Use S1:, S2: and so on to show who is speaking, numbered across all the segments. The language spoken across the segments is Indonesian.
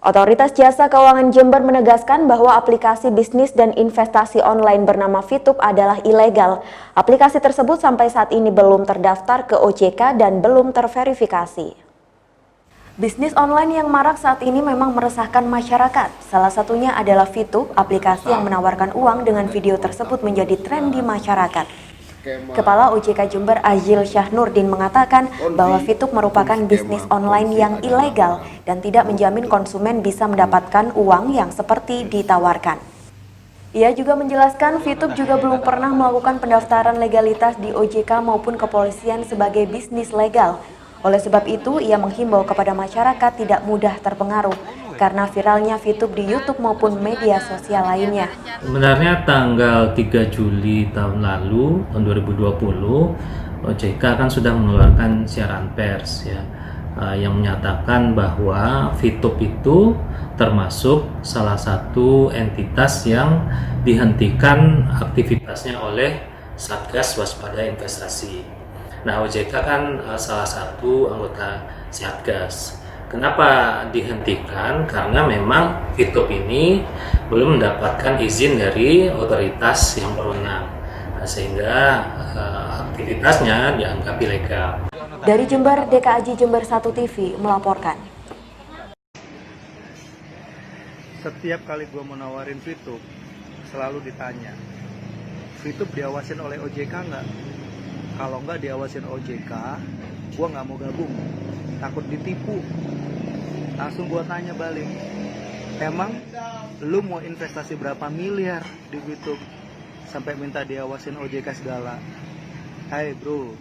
S1: Otoritas Jasa Keuangan Jember menegaskan bahwa aplikasi bisnis dan investasi online bernama Fitup adalah ilegal. Aplikasi tersebut sampai saat ini belum terdaftar ke OJK dan belum terverifikasi. Bisnis online yang marak saat ini memang meresahkan masyarakat. Salah satunya adalah Fitup, aplikasi yang menawarkan uang dengan video tersebut menjadi tren di masyarakat. Kepala OJK Jember Azil Syahnurdin mengatakan bahwa Fitup merupakan bisnis online yang ilegal dan tidak menjamin konsumen bisa mendapatkan uang yang seperti ditawarkan. Ia juga menjelaskan Fitup juga belum pernah melakukan pendaftaran legalitas di OJK maupun kepolisian sebagai bisnis legal. Oleh sebab itu, ia menghimbau kepada masyarakat tidak mudah terpengaruh karena viralnya Fitup di YouTube maupun media sosial lainnya.
S2: Sebenarnya tanggal 3 Juli tahun lalu, tahun 2020, OJK kan sudah mengeluarkan siaran pers ya, yang menyatakan bahwa Fitup itu termasuk salah satu entitas yang dihentikan aktivitasnya oleh Satgas Waspada Investasi. Nah, OJK kan salah satu anggota Satgas. Kenapa dihentikan? Karena memang Fitup ini belum mendapatkan izin dari otoritas yang berwenang, sehingga aktivitasnya dianggap ilegal.
S1: Dari Jember, DKAJ Jember 1 TV melaporkan.
S3: Setiap kali gue mau nawarin Fitup, selalu ditanya, Fitup diawasin oleh OJK nggak? Kalau nggak diawasin OJK, gue nggak mau gabung, takut ditipu. Langsung gue tanya balik, emang lu mau investasi berapa miliar di Fitup sampai minta diawasin OJK segala? Hai bro,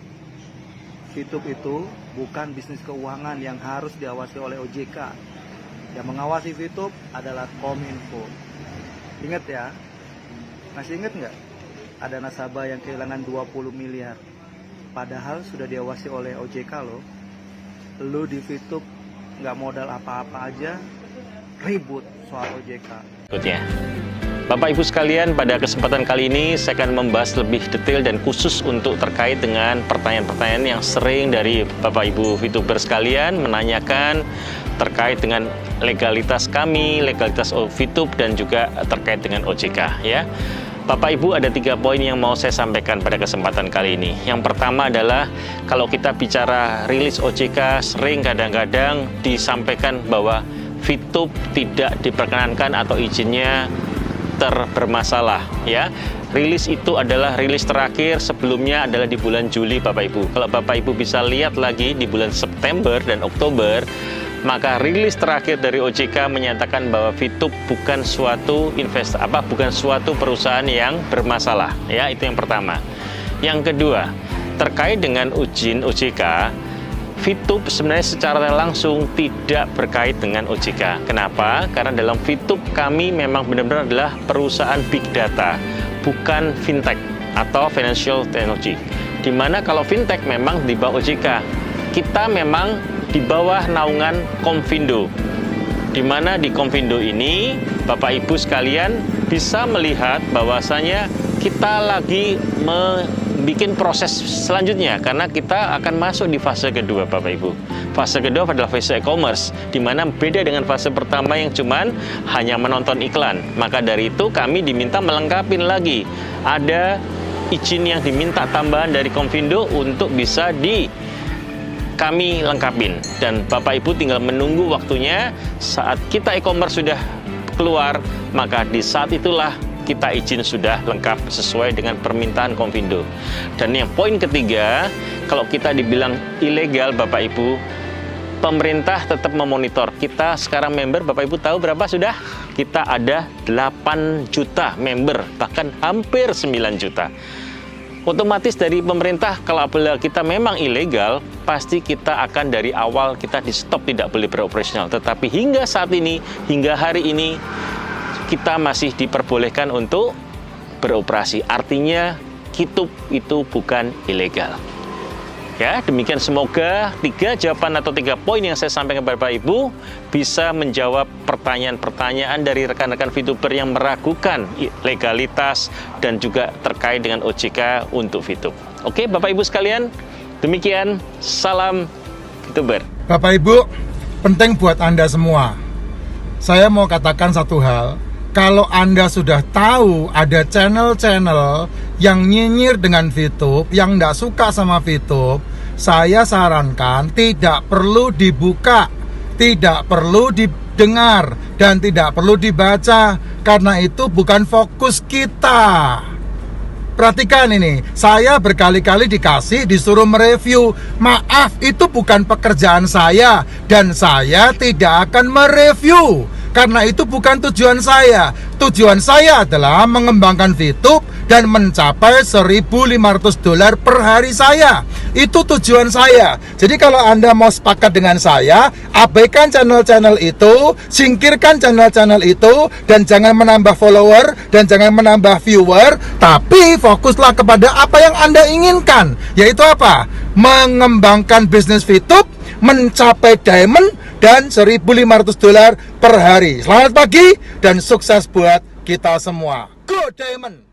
S3: Fitup itu bukan bisnis keuangan yang harus diawasi oleh OJK. Yang mengawasi Fitup adalah Kominfo. Ingat ya, masih ingat nggak? Ada nasabah yang kehilangan 20 miliar. Padahal sudah diawasi oleh OJK loh. Lu di Fitup nggak modal apa-apa aja, ribut soal OJK.
S4: Berikutnya, Bapak Ibu sekalian, pada kesempatan kali ini saya akan membahas lebih detail dan khusus untuk terkait dengan pertanyaan-pertanyaan yang sering dari Bapak Ibu Fituber sekalian menanyakan terkait dengan legalitas kami, legalitas Fitup dan juga terkait dengan OJK ya. Bapak Ibu, ada 3 poin yang mau saya sampaikan pada kesempatan kali ini. Yang pertama adalah kalau kita bicara rilis OJK, sering kadang-kadang disampaikan bahwa Fitup tidak diperkenankan atau izinnya bermasalah ya. Rilis itu adalah rilis terakhir, sebelumnya adalah di bulan Juli Bapak Ibu. Kalau Bapak Ibu bisa lihat lagi di bulan September dan Oktober, maka rilis terakhir dari OJK menyatakan bahwa Fitup bukan suatu bukan suatu perusahaan yang bermasalah ya. Itu yang pertama. Yang kedua, terkait dengan izin OJK, Fitup sebenarnya secara langsung tidak berkait dengan OJK. Kenapa? Karena dalam Fitup kami memang benar-benar adalah perusahaan big data, bukan fintech atau financial technology. Dimana kalau fintech memang di bawah OJK, kita memang di bawah naungan Komfindo. Di mana di Komfindo ini Bapak Ibu sekalian bisa melihat bahwasanya kita lagi bikin proses selanjutnya karena kita akan masuk di fase kedua Bapak Ibu. Fase kedua adalah fase e-commerce, di mana beda dengan fase pertama yang cuman hanya menonton iklan. Maka dari itu kami diminta melengkapi lagi. Ada izin yang diminta tambahan dari Komfindo untuk bisa kami lengkapin, dan Bapak Ibu tinggal menunggu waktunya. Saat kita e-commerce sudah keluar, maka di saat itulah kita izin sudah lengkap sesuai dengan permintaan Komfindo. Dan yang poin ketiga, kalau kita dibilang ilegal Bapak Ibu, pemerintah tetap memonitor. Kita sekarang member, Bapak Ibu tahu berapa sudah? Kita ada 8 juta member, bahkan hampir 9 juta. Otomatis dari pemerintah, kalau apabila kita memang ilegal, pasti kita akan dari awal kita di stop, tidak boleh beroperasional. Tetapi hingga saat ini, hingga hari ini, kita masih diperbolehkan untuk beroperasi. Artinya, Fitup itu bukan ilegal. Ya, demikian semoga 3 jawaban atau 3 poin yang saya sampaikan kepada Bapak Ibu bisa menjawab pertanyaan-pertanyaan dari rekan-rekan Fituber yang meragukan legalitas dan juga terkait dengan OJK untuk Fitup. Oke, Bapak Ibu sekalian, demikian salam Fituber.
S5: Bapak Ibu, penting buat Anda semua. saya mau katakan satu hal. Kalau Anda sudah tahu ada channel-channel yang nyinyir dengan VTube, yang nggak suka sama VTube, saya sarankan tidak perlu dibuka, tidak perlu didengar, dan tidak perlu dibaca, karena itu bukan fokus kita. Perhatikan ini, saya berkali-kali disuruh mereview. Maaf, itu bukan pekerjaan saya, dan saya tidak akan mereview. Karena itu bukan tujuan saya. Tujuan saya adalah mengembangkan VTube dan mencapai $1.500 per hari saya. Itu tujuan saya. Jadi kalau Anda mau sepakat dengan saya, abaikan channel-channel itu, singkirkan channel-channel itu, dan jangan menambah follower, dan jangan menambah viewer, tapi fokuslah kepada apa yang Anda inginkan. Yaitu apa? Mengembangkan bisnis VTube, mencapai diamond, dan $1.500 per hari. Selamat pagi dan sukses buat kita semua. Go Diamond!